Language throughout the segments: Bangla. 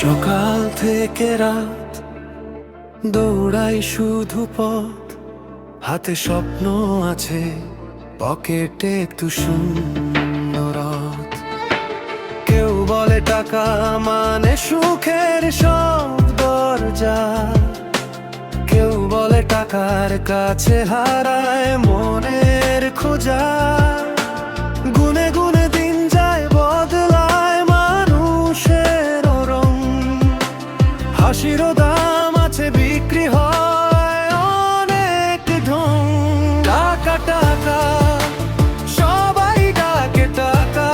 সকাল থেকে রাত দৌড়াই শুধু পথ, হাতে স্বপ্ন আছে, পকেটে একটু শূন্য রাত। কেউ বলে টাকা মানে সুখের সব দরজা, কেউ বলে টাকার কাছে হারায় মনের খোঁজা। গুনে গুনে দিন যায়, বদলায় মানুষের রং, হাসিরও দাম আছে, বিক্রি হয় অনেক ঢং। টাকা টাকা সবাই ডাকে টাকা,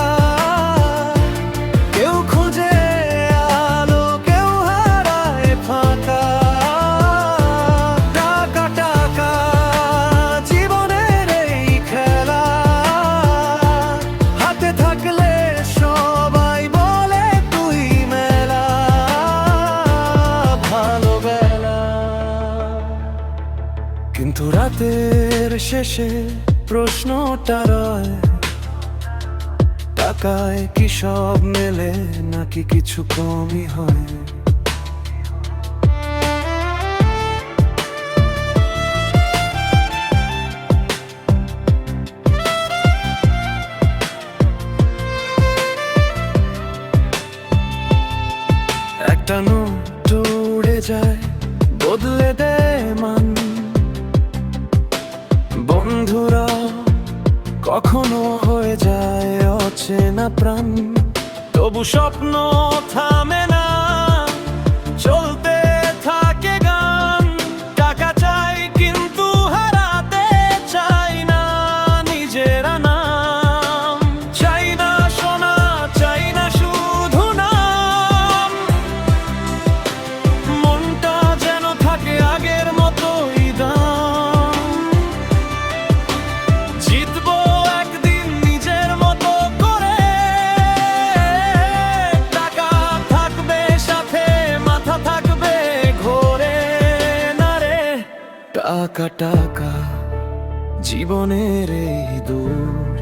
কেউ খোঁজে আলো, কেউ হারায় ফাঁকা। টাকা টাকা জীবনের এই খেলা, হাতে থাকলে সবাই বলে তুই মেলা ভালো বেলা। কিন্তু রাতের শেষে প্রশ্নটা রয়, টাকায় কি সব মেলে নাকি কিছু কমই হয়? একটা নোট উড়ে যায়, বদলে দেয় মান। বন্ধুরা কখনো হয়ে যায় অচেনা প্রাণ, তবু স্বপ্ন থামে না, চলতে থাকে গান। টাকা চাই কিন্তু হারাতে চাই না নিজেরা নাম। চাই না সোনা, চাই না শুধু নাম, মনটা যেন থাকে আগের মতোই দাম। জিতবো একদিন নিজের মতো করে, টাকা থাকবে সাথে, মাথা থাকবে ঘোরে না রে। টাকা টাকা জীবনের এই দূর,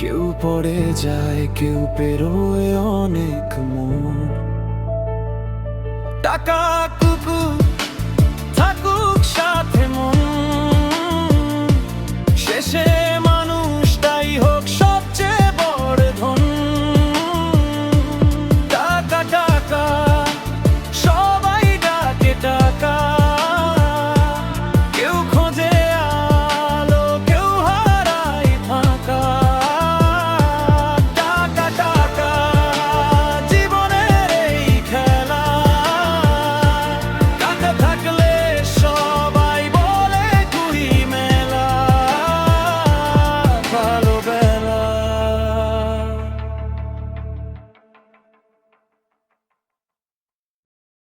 কেউ পড়ে যায়, কেউ পেরোয় অনেক মোড়। টাকা কুকুর